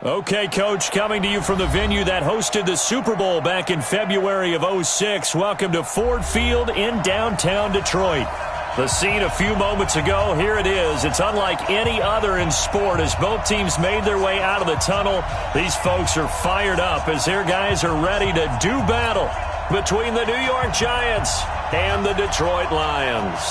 Okay, Coach, coming to you from the venue that hosted the Super Bowl back in February of '06. Welcome to Ford Field in downtown Detroit. The scene a few moments ago, here it is. It's unlike any other in sport as both teams made their way out of the tunnel. These folks are fired up as their guys are ready to do battle between the New York Giants and the Detroit Lions.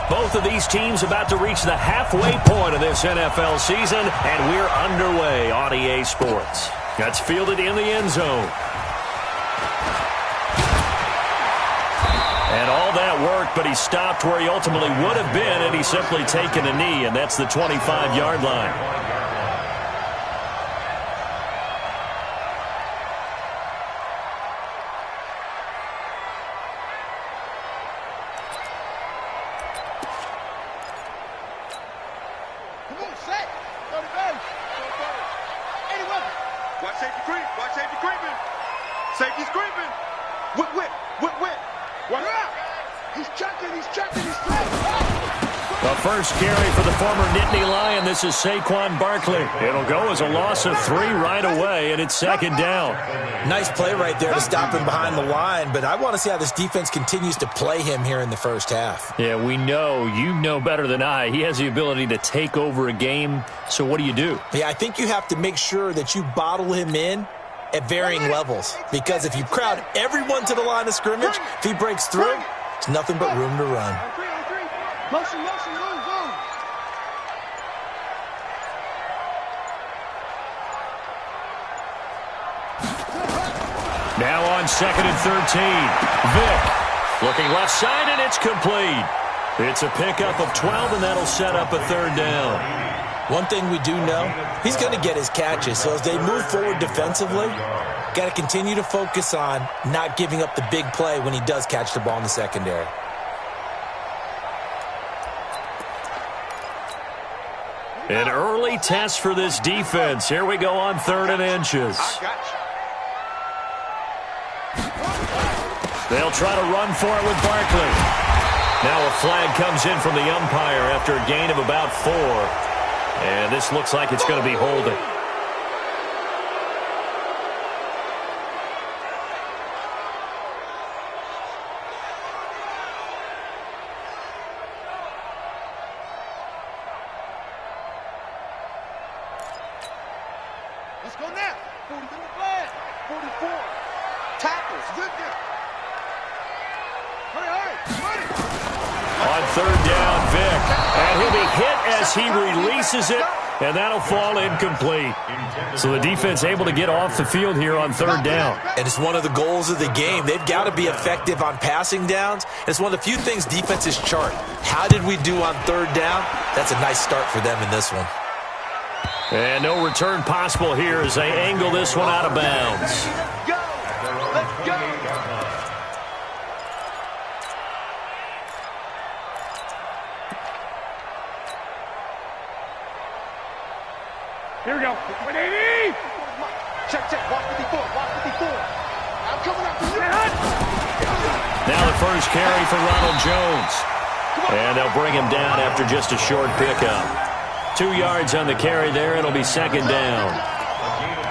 Both of these teams about to reach the halfway point of this NFL season, and we're underway on EA Sports. That's fielded in the end zone. And all that work, but he stopped where he ultimately would have been had he simply taken a knee, and that's the 25-yard line. First carry for the former Nittany Lion. This is Saquon Barkley. It'll go as a loss of 3 right away, and it's second down. Nice play right there to stop him behind the line, but I want to see how this defense continues to play him here in the first half. Yeah, we know. You know better than I. He has the ability to take over a game, so what do you do? Yeah, I think you have to make sure that you bottle him in at varying levels, because if you crowd everyone to the line of scrimmage, if he breaks through, it's nothing but room to run. Motion, move. Now on 2nd and 13. Vick looking left side, and it's complete. It's a pickup of 12, and that'll set up a third down. One thing we do know, he's going to get his catches. So as they move forward defensively, got to continue to focus on not giving up the big play when he does catch the ball in the secondary. An early test for this defense. Here we go on 3rd and inches. They'll try to run for it with Barkley. Now a flag comes in from the umpire after a gain of about 4. And this looks like it's going to be holding. Let's go now. 40 in the flag. 44. Tackles. Good there. Hurry. On 3rd down, Vick. And he'll be hit as he releases it, and that'll fall incomplete. So the defense able to get off the field here on 3rd down. And it's one of the goals of the game. They've got to be effective on passing downs. It's one of the few things defenses chart. How did we do on 3rd down? That's a nice start for them in this one. And no return possible here as they angle this one out of bounds. Let's go. Here we go. 180. Check. Walk 54. I'm coming up. Now the first carry for Ronald Jones. And they'll bring him down after just a short pickup. 2 yards on the carry there. It'll be second down.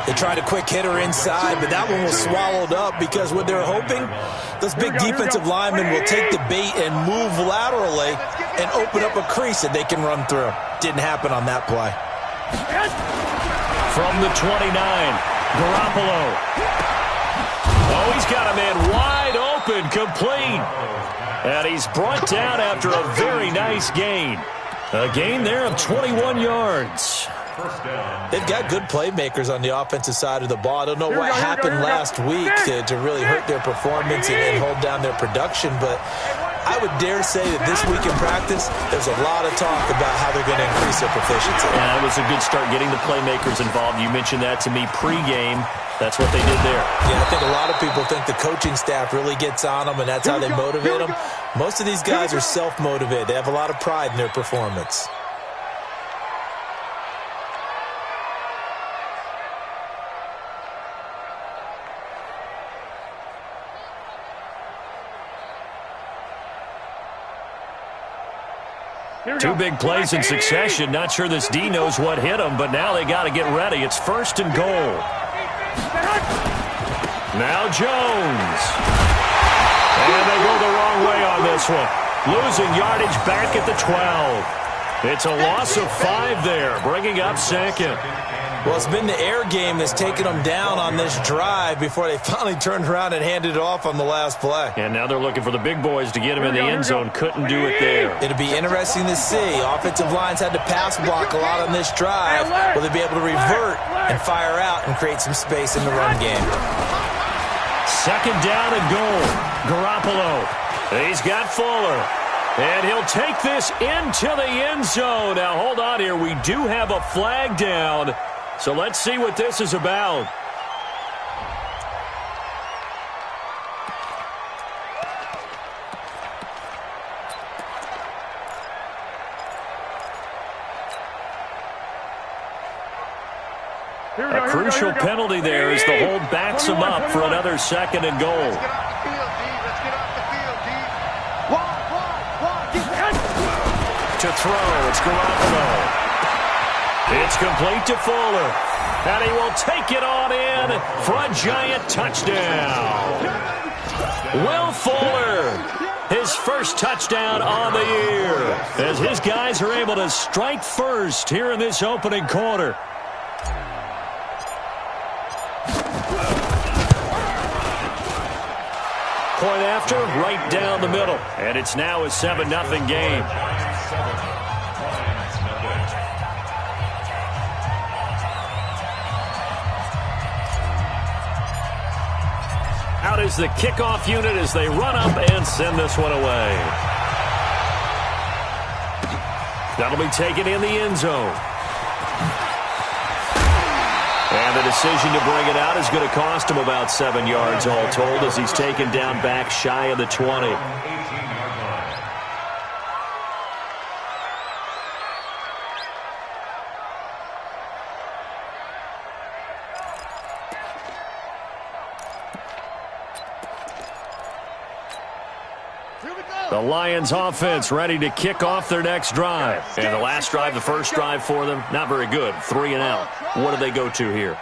They tried a quick hitter inside, but that one was swallowed up because what they're hoping, those big defensive linemen will take the bait and move laterally and open up a crease that they can run through. Didn't happen on that play. From the 29, Garoppolo. Oh, he's got a man wide open, complete. And he's brought down after a very nice gain. A gain there of 21 yards. They've got good playmakers on the offensive side of the ball. I don't know what happened last week to really hurt their performance and hold down their production, but I would dare say that this week in practice, there's a lot of talk about how they're going to increase their proficiency. Yeah, it was a good start getting the playmakers involved. You mentioned that to me pregame. That's what they did there. Yeah, I think a lot of people think the coaching staff really gets on them, and that's how they motivate them. Most of these guys are self-motivated. They have a lot of pride in their performance. Two big plays in succession. Not sure this D knows what hit him, but now they got to get ready. It's 1st and goal. Now Jones. And they go the wrong way on this one. Losing yardage back at the 12. It's a loss of 5 there, bringing up 2nd. Well, it's been the air game that's taken them down on this drive before they finally turned around and handed it off on the last play. And now they're looking for the big boys to get him in the end zone. Couldn't do it there. It'll be interesting to see. Offensive lines had to pass block a lot on this drive. Will they be able to revert and fire out and create some space in the run game? 2nd down and goal. Garoppolo. He's got Fuller. And he'll take this into the end zone. Now, hold on here. We do have a flag down. So let's see what this is about. A crucial penalty there as the hold backs him up for another 2nd and goal. Let's get off the field, D. Let's get off the field, D. Wide. To throw, it's Garoppolo. It's complete to Fuller. And he will take it on in for a giant touchdown. Will Fuller, his first touchdown on the year, as his guys are able to strike first here in this opening quarter. Point after, right down the middle. And it's now a 7-0 game. Out is the kickoff unit as they run up and send this one away. That'll be taken in the end zone. And the decision to bring it out is going to cost him about 7 yards all told as he's taken down back shy of the 20. The Lions offense ready to kick off their next drive. And the last drive, the first drive for them, not very good. 3 and out. What do they go to here?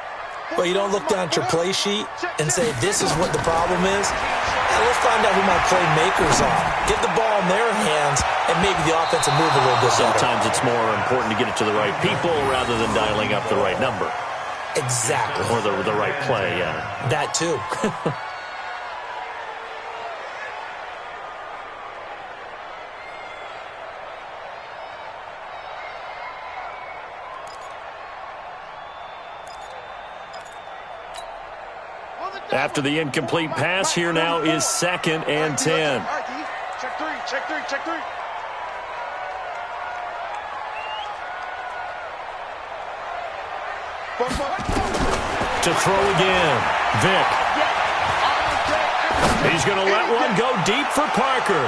Well, you don't look down at your play sheet and say, this is what the problem is. Let's find out who my playmakers are. Get the ball in their hands, and maybe the offense will move a little bit better. Sometimes it's more important to get it to the right people rather than dialing up the right number. Exactly. Or the right play, yeah. That too. After the incomplete pass, here now is 2nd and 10. Check three. To throw again, Vick. He's going to let one go deep for Parker.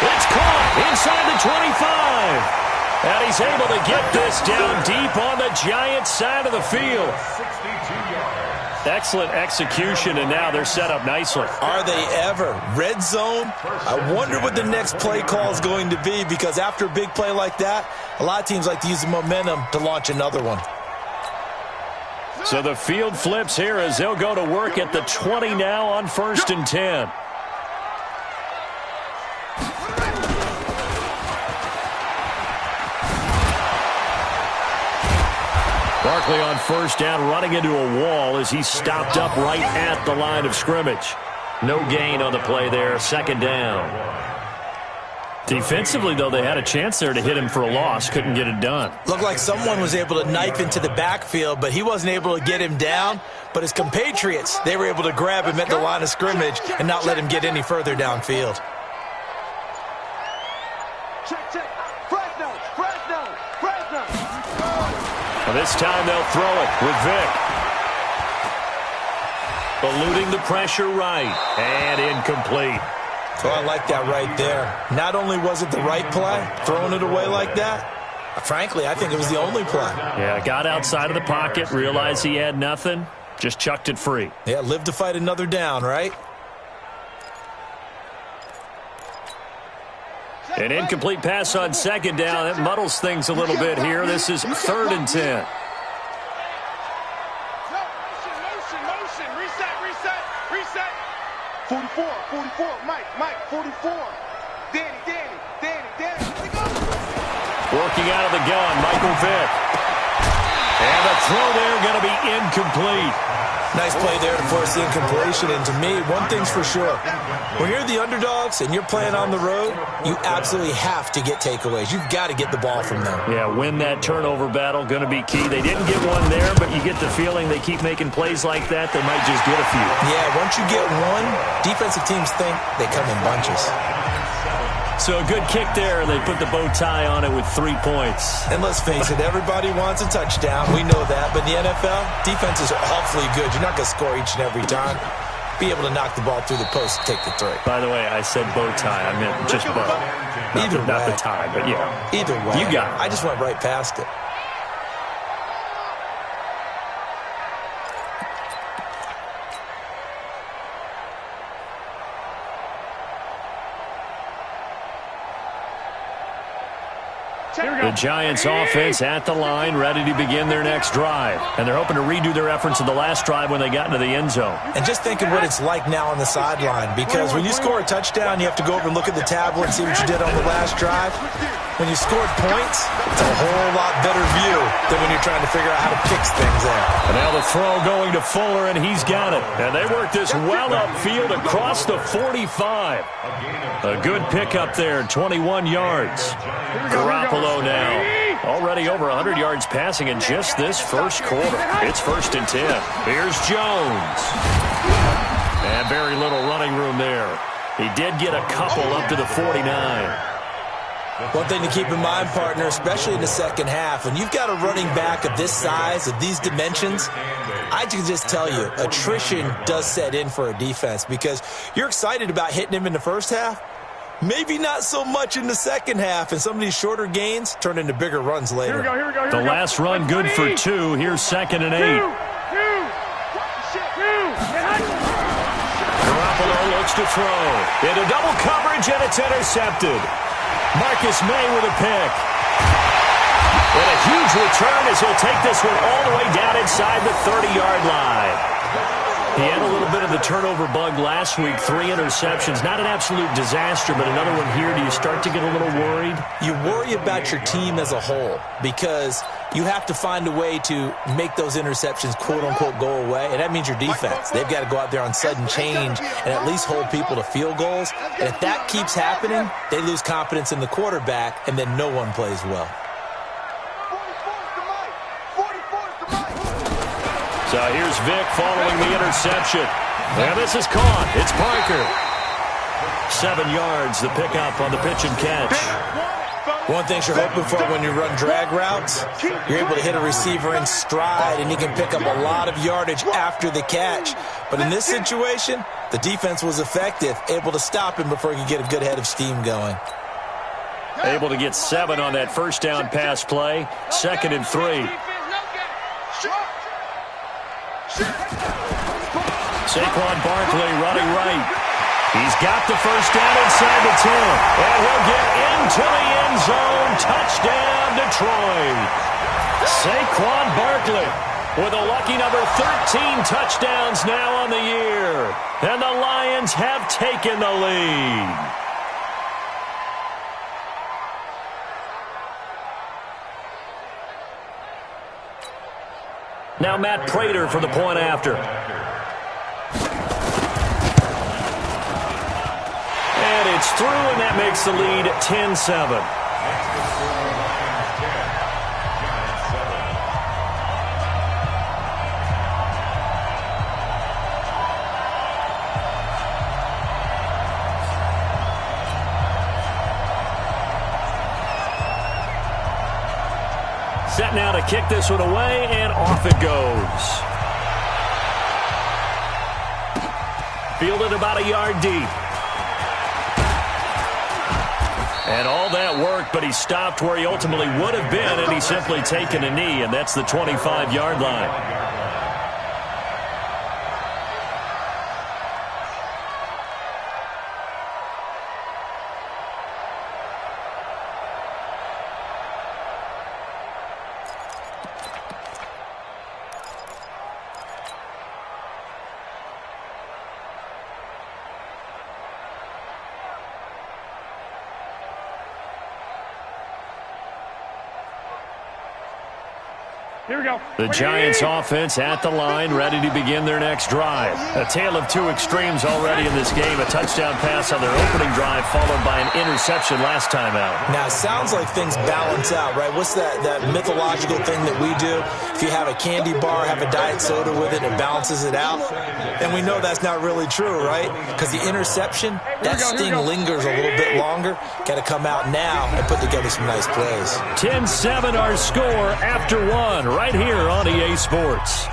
It's caught inside the 25. And he's able to get this down deep on the Giants' side of the field. Excellent execution, and now they're set up nicely. Are they ever? Red zone? I wonder what the next play call is going to be, because after a big play like that, a lot of teams like to use the momentum to launch another one. So the field flips here as they'll go to work at the 20 now on 1st and 10. Barkley on 1st down, running into a wall as he's stopped up right at the line of scrimmage. No gain on the play there, 2nd down. Defensively, though, they had a chance there to hit him for a loss. Couldn't get it done. Looked like someone was able to knife into the backfield, but he wasn't able to get him down. But his compatriots, they were able to grab him at the line of scrimmage and not let him get any further downfield. Check. Fresno. Well, this time they'll throw it with Vick. Eluding the pressure right. And incomplete. So I like that right there. Not only was it the right play, throwing it away like that, frankly, I think it was the only play. Yeah, got outside of the pocket, realized he had nothing, just chucked it free. Yeah, live to fight another down, right? An incomplete pass on second down. That muddles things a little bit here. This is 3rd and 10. Reset. 44, Mike, 44. Danny. Working out of the gun, Michael Vick. And the throw there going to be incomplete. Nice play there to force the incompletion. And to me, one thing's for sure. When you're the underdogs and you're playing on the road, you absolutely have to get takeaways. You've got to get the ball from them. Yeah, win that turnover battle, going to be key. They didn't get one there, but you get the feeling they keep making plays like that, they might just get a few. Yeah, once you get one, defensive teams think they come in bunches. So a good kick there. They put the bow tie on it with 3 points. And let's face it, everybody wants a touchdown. We know that. But in the NFL, defenses are awfully good. You're not going to score each and every time. Be able to knock the ball through the post and take the 3. By the way, I said bow tie. I meant just bow. Not the tie, but yeah. Either way. You got it. I just went right past it. The Giants offense at the line, ready to begin their next drive. And they're hoping to redo their efforts in the last drive when they got into the end zone. And just think of what it's like now on the sideline, because when you score a touchdown, you have to go over and look at the tablet and see what you did on the last drive. When you scored points, it's a whole lot better view than when you're trying to figure out how to fix things out. And now the throw going to Fuller, and he's got it. And they work this well upfield across the 45. A good pickup there, 21 yards. Garoppolo now already over 100 yards passing in just this first quarter. It's 1st and 10. Here's Jones. And very little running room there. He did get a couple up to the 49. One thing to keep in mind, partner, especially in the second half, when you've got a running back of this size, of these dimensions, I can just tell you, attrition does set in for a defense because you're excited about hitting him in the first half. Maybe not so much in the second half, and some of these shorter gains turn into bigger runs later. Here we go. The last run good for 2. Here's 2nd and 8. Garoppolo looks to throw. Into double coverage, and it's intercepted. Marcus May with a pick. And a huge return as he'll take this one all the way down inside the 30-yard line. He had a little bit of the turnover bug last week, 3 interceptions. Not an absolute disaster, but another one here. Do you start to get a little worried? You worry about your team as a whole because you have to find a way to make those interceptions, quote-unquote, go away, and that means your defense. They've got to go out there on sudden change and at least hold people to field goals. And if that keeps happening, they lose confidence in the quarterback, and then no one plays well. So here's Vick following the interception. And this is caught. It's Parker. 7 yards, the pickup on the pitch and catch. One thing you're hoping for when you run drag routes, you're able to hit a receiver in stride, and he can pick up a lot of yardage after the catch. But in this situation, the defense was effective, able to stop him before he could get a good head of steam going. Able to get 7 on that first down pass play. 2nd and 3. Saquon Barkley running right. He's got the first down inside the 10. And he'll get into the end zone. Touchdown, Detroit. Saquon Barkley with a lucky number 13 touchdowns now on the year. And the Lions have taken the lead. Now Matt Prater for the point after. And it's through, and that makes the lead 10-7. Set now to kick this one away, and off it goes. Fielded about a yard deep. And all that worked, but he stopped where he ultimately would have been, and he's simply taken a knee, and that's the 25-yard line. Here we go. The Giants offense at the line, ready to begin their next drive. A tale of two extremes already in this game. A touchdown pass on their opening drive, followed by an interception last time out. Now, it sounds like things balance out, right? What's that mythological thing that we do? If you have a candy bar, have a diet soda with it, it balances it out. And we know that's not really true, right? Because the interception, that sting lingers a little bit longer. Got to come out now and put together some nice plays. 10-7 our score after one, right here on EA Sports.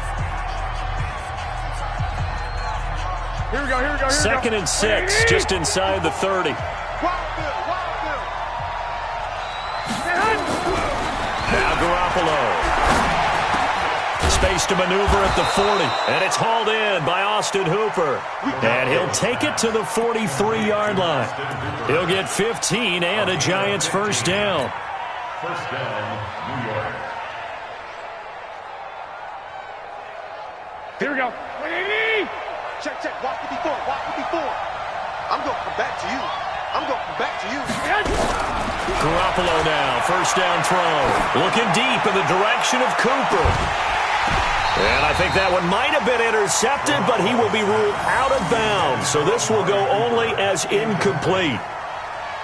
Here we go, here we go, here we go. Second and 6, just inside the 30. Now Garoppolo. Space to maneuver at the 40, and it's hauled in by Austin Hooper. And he'll take it to the 43-yard line. He'll get 15 and a Giants first down. First down, New York. Here we go. Check, check. Walk it before. Walk it before. I'm going to come back to you. I'm going to come back to you. Garoppolo now, first down throw. Looking deep in the direction of Cooper. And I think that one might have been intercepted, but he will be ruled out of bounds. So this will go only as incomplete.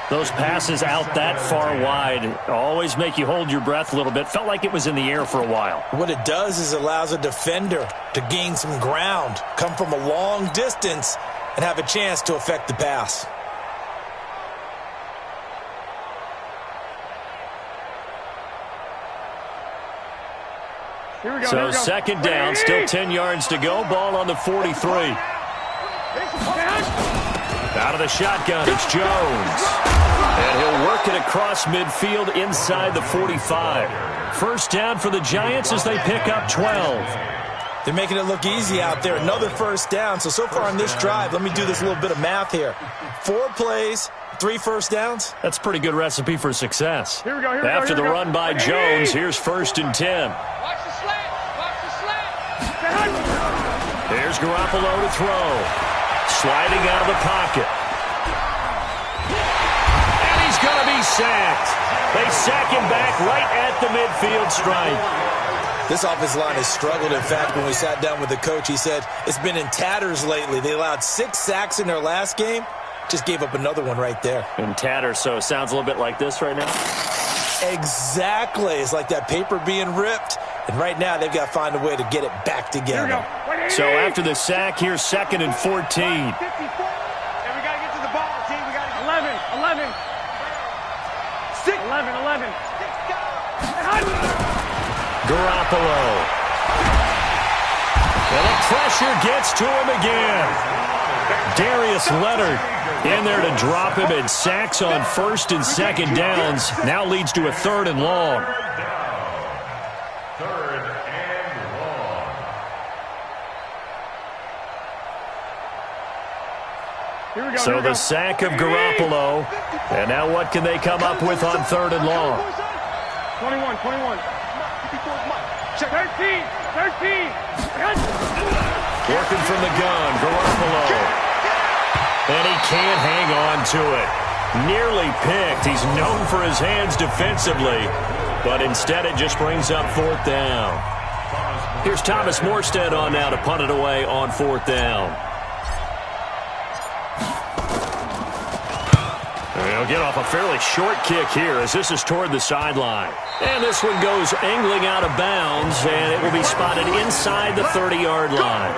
Those passes out that far wide always make you hold your breath a little bit. Felt like it was in the air for a while. What it does is allows a defender to gain some ground, come from a long distance, and have a chance to affect the pass. Here we go, So second down, still 10 yards to go. Ball on the 43. Out of the shotgun, it's Jones. And he'll work it across midfield inside the 45. First down for the Giants as they pick up 12. They're making it look easy out there. Another first down. So far on this drive, let me do this little bit of math here. 4 plays, 3 first downs. That's a pretty good recipe for success. Here we go, here we go, After here we the go. run by Jones, here's first and 10. Watch the slant. Watch the slant. Here's Garoppolo to throw. Sliding out of the pocket. And he's going to be sacked. They sack him back right at the midfield stripe. This offensive line has struggled. In fact, when we sat down with the coach, he said it's been in tatters lately. They allowed 6 sacks in their last game. Just gave up another one right there. In tatters, so it sounds a little bit like this right now. Exactly. It's like that paper being ripped. And right now, they've got to find a way to get it back together. So after the sack, here's second and 14. And we got to get to the ball, team. We got 11. 6. 11. Garoppolo. And the pressure gets to him again. Darius Leonard in there to drop him, and sacks on first and second downs. Now leads to a 3rd and long. So the sack of Garoppolo. And now what can they come up with on 3rd and long? 21. Check. 13. Working from the gun, Garoppolo. And he can't hang on to it. Nearly picked. He's known for his hands defensively, but instead it just brings up 4th down. Here's Thomas Morstead on now to punt it away on 4th down. He'll get off a fairly short kick here as this is toward the sideline. And this one goes angling out of bounds, and it will be spotted inside the 30-yard line.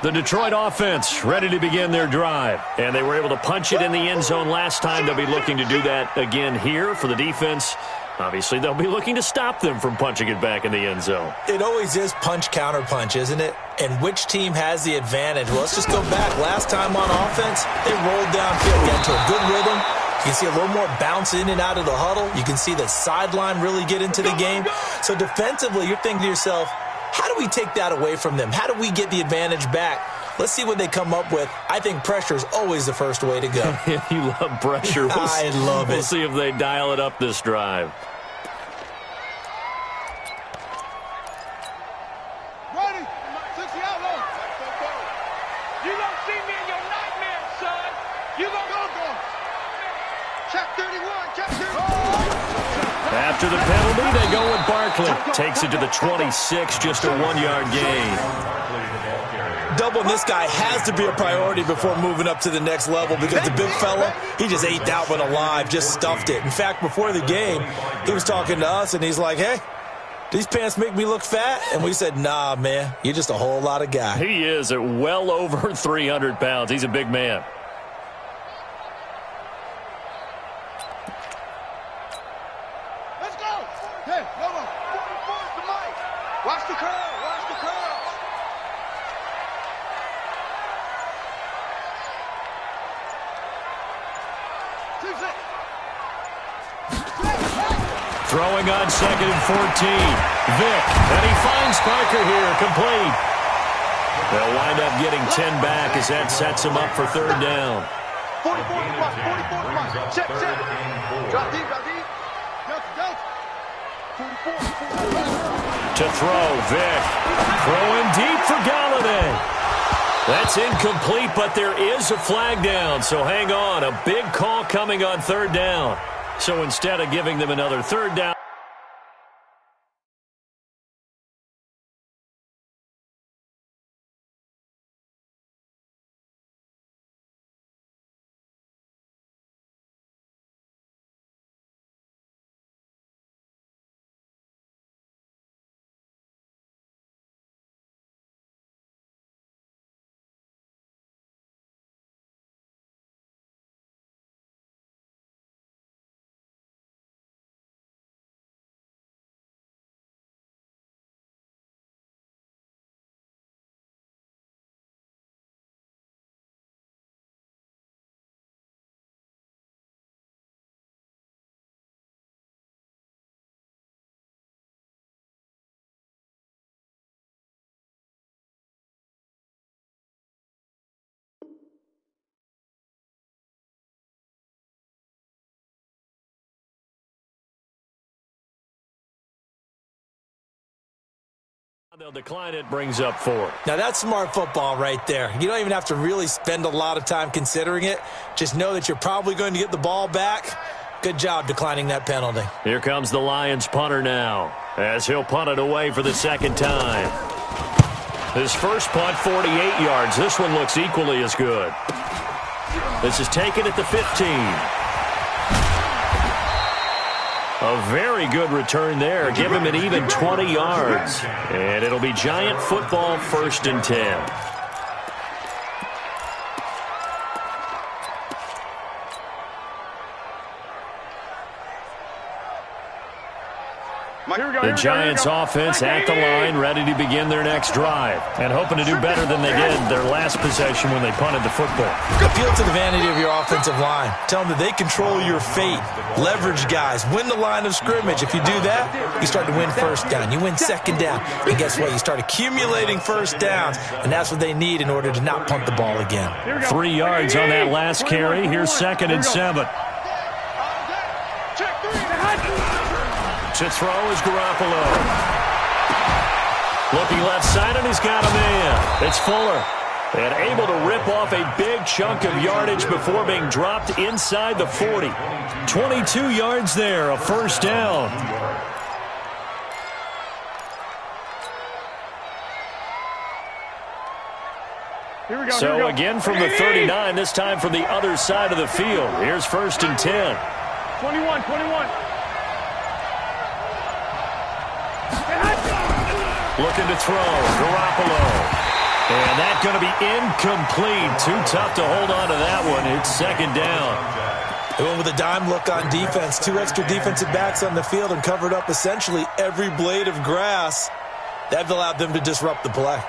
The Detroit offense ready to begin their drive. And they were able to punch it in the end zone last time. They'll be looking to do that again here for the defense. Obviously, they'll be looking to stop them from punching it back in the end zone. It always is punch, counter punch, isn't it? And which team has the advantage? Well, let's just go back. Last time on offense, they rolled downfield, got into a good rhythm. You can see a little more bounce in and out of the huddle. You can see the sideline really get into the game. So defensively, you're thinking to yourself, how do we take that away from them? How do we get the advantage back? Let's see what they come up with. I think pressure is always the first way to go. You love pressure. I love it. We'll see if they dial it up this drive. Ready? 60 out low. You don't see me in your nightmares, son. You gonna go. Check 31. Check 31. After the penalty, they go with Barkley. Takes it to the 26, just a 1-yard gain. Doubling this guy has to be a priority before moving up to the next level because the big fella, he just ate that one alive, just stuffed it. In fact, before the game, he was talking to us, and he's like, hey, these pants make me look fat? And we said, nah, man, you're just a whole lot of guy. He is at well over 300 pounds. He's a big man. Let's go. Hey, no, 44 is the mic. Watch the curl. Watch the curl. Throwing on 2nd and 14. Vick, and he finds Parker here, complete. They'll wind up getting 10 back as that sets him up for 3rd down. 44 front. Check. Drop deep. Delta. 44. To throw, Vick. Throwing deep for Galladay. That's incomplete, but there is a flag down, so hang on. A big call coming on 3rd down. So instead of giving them another 3rd down, they'll decline it, brings up 4. Now, that's smart football right there. You don't even have to really spend a lot of time considering it. Just know that you're probably going to get the ball back. Good job declining that penalty. Here comes the Lions punter now, as he'll punt it away for the 2nd time. His first punt, 48 yards. This one looks equally as good. This is taken at the 15. A very good return there. Give him an even 20 yards. And it'll be Giant football, 1st and 10. The Giants offense at the line, ready to begin their next drive, and hoping to do better than they did their last possession when they punted the football. Appeal to the vanity of your offensive line. Tell them that they control your fate. Leverage guys. Win the line of scrimmage. If you do that, you start to win 1st down. You win 2nd down. And guess what? You start accumulating 1st downs, and that's what they need in order to not punt the ball again. 3 yards on that last carry. Here's 2nd and 7. To throw is Garoppolo. Looking left side, and he's got a man. It's Fuller. And able to rip off a big chunk of yardage before being dropped inside the 40. 22 yards there, a 1st down. So again from the 39, this time from the other side of the field. Here's 1st and 10. 21. Looking to throw, Garoppolo. And that's going to be incomplete. Too tough to hold on to that one. It's 2nd down. They went with a dime look on defense. 2 extra defensive backs on the field and covered up essentially every blade of grass. That allowed them to disrupt the play.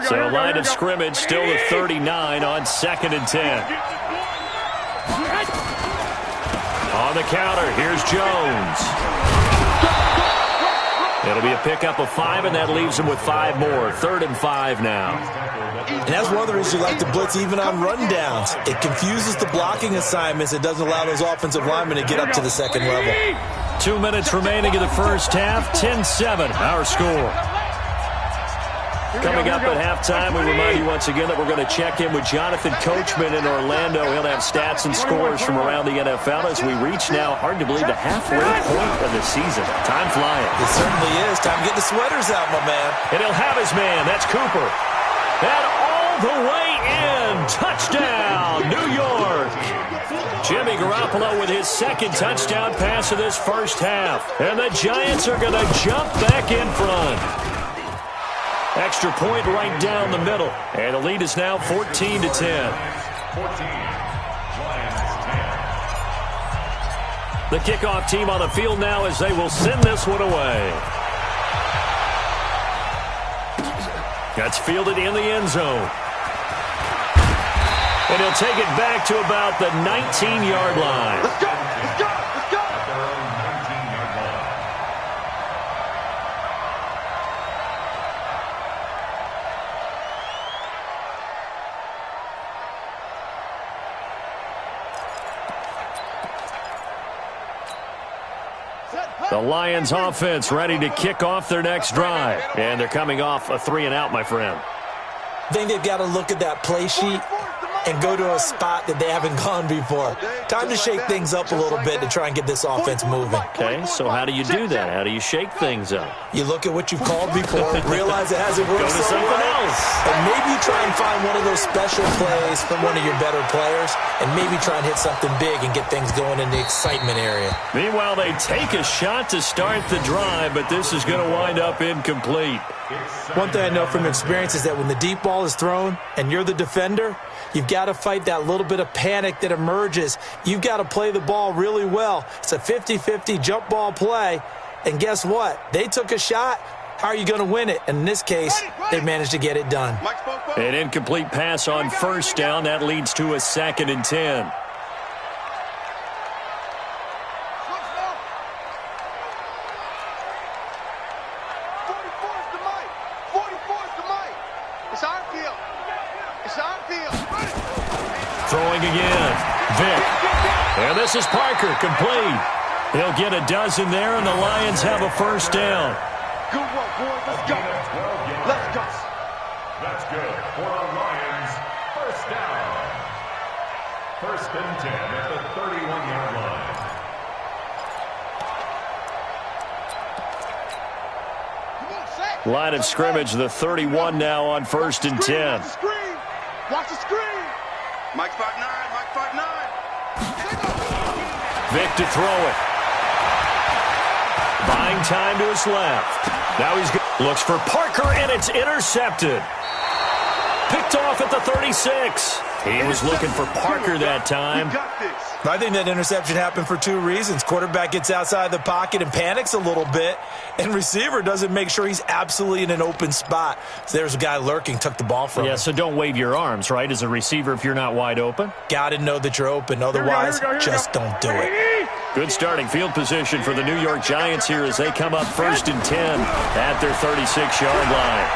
So line of scrimmage still the 39 on 2nd and 10. On the counter, here's Jones. It'll be a pickup of 5, and that leaves him with 5 more. 3rd and 5 now. And that's one of the reasons you like to blitz even on rundowns. It confuses the blocking assignments. It doesn't allow those offensive linemen to get up to the second level. 2 minutes remaining in the first half. 10-7, our score. Coming up at halftime, we remind you once again that we're going to check in with Jonathan Coachman in Orlando. He'll have stats and scores from around the NFL as we reach now, hard to believe, the halfway point of the season. Time flying. It certainly is. Time to get the sweaters out, my man. And he'll have his man. That's Cooper. And all the way in. Touchdown, New York. Jimmy Garoppolo with his second touchdown pass of this first half. And the Giants are going to jump back in front. Extra point right down the middle. And the lead is now 14-10. 14. Lions 10. The kickoff team on the field now as they will send this one away. That's fielded in the end zone. And he'll take it back to about the 19-yard line. Let's go! Let's go! Let's go! At their own 19-yard line. The Lions offense ready to kick off their next drive. And they're coming off a 3-and-out, my friend. I think they've got to look at that play sheet and go to a spot that they haven't gone before. Time to shake things up a little bit to try and get this offense moving. Okay, so how do you do that? How do you shake things up? You look at what you've called before, realize it hasn't worked Go to so something well, else. and maybe try and find one of those special plays from one of your better players, and maybe try and hit something big and get things going in the excitement area. Meanwhile, they take a shot to start the drive, but this is going to wind up incomplete. One thing I know from experience is that when the deep ball is thrown and you're the defender, you've got to fight that little bit of panic that emerges. You've got to play the ball really well. It's a 50-50 jump ball play. And guess what? They took a shot. How are you going to win it? And in this case, they managed to get it done. An incomplete pass on first down. That leads to a 2nd and 10. Throwing again. Vick. And this is Parker, complete. He'll get a dozen there, and the Lions have a first down. Good work, boys. Let's go. Let's go. That's good for the Lions. First down. 1st and 10 at the 31-yard line. Line of scrimmage, the 31 now on 1st and 10. Watch the screen. Mike 5-9. Mike 5-9. Vick to throw it. Buying time to his left. Now he's looks for Parker, and it's intercepted. Picked off at the 36. He was looking for Parker that time. I think that interception happened for 2 reasons. Quarterback gets outside the pocket and panics a little bit, and receiver doesn't make sure he's absolutely in an open spot. So there's a guy lurking, took the ball from him. Yeah, so don't wave your arms, right, as a receiver if you're not wide open. Got to know that you're open. Otherwise, just don't do it. Good starting field position for the New York Giants here as they come up 1st and 10 at their 36-yard line.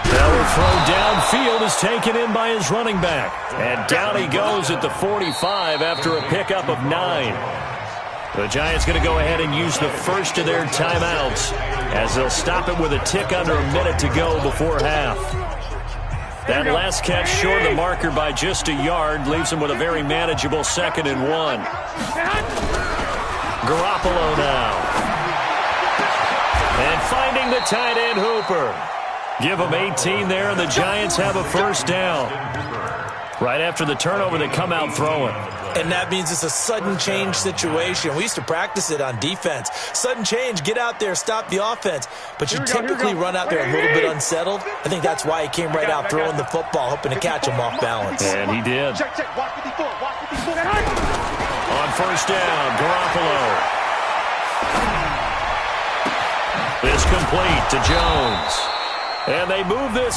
Now throw downfield is taken in by his running back. And down he goes at the 45 after a pickup of 9. The Giants going to go ahead and use the first of their timeouts as they'll stop it with a tick under a minute to go before half. That last catch short of the marker by just a yard leaves him with a very manageable 2nd and 1. Garoppolo now. And finding the tight end Hooper. Give them 18 there, and the Giants have a first down. Right after the turnover, they come out throwing. And that means it's a sudden change situation. We used to practice it on defense. Sudden change, get out there, stop the offense. But you typically run out there a little bit unsettled. I think that's why he came right out throwing the football, hoping to catch him off balance. And he did. Check. Watch 54. Watch 54. On first down, Garoppolo. This complete to Jones. And they move this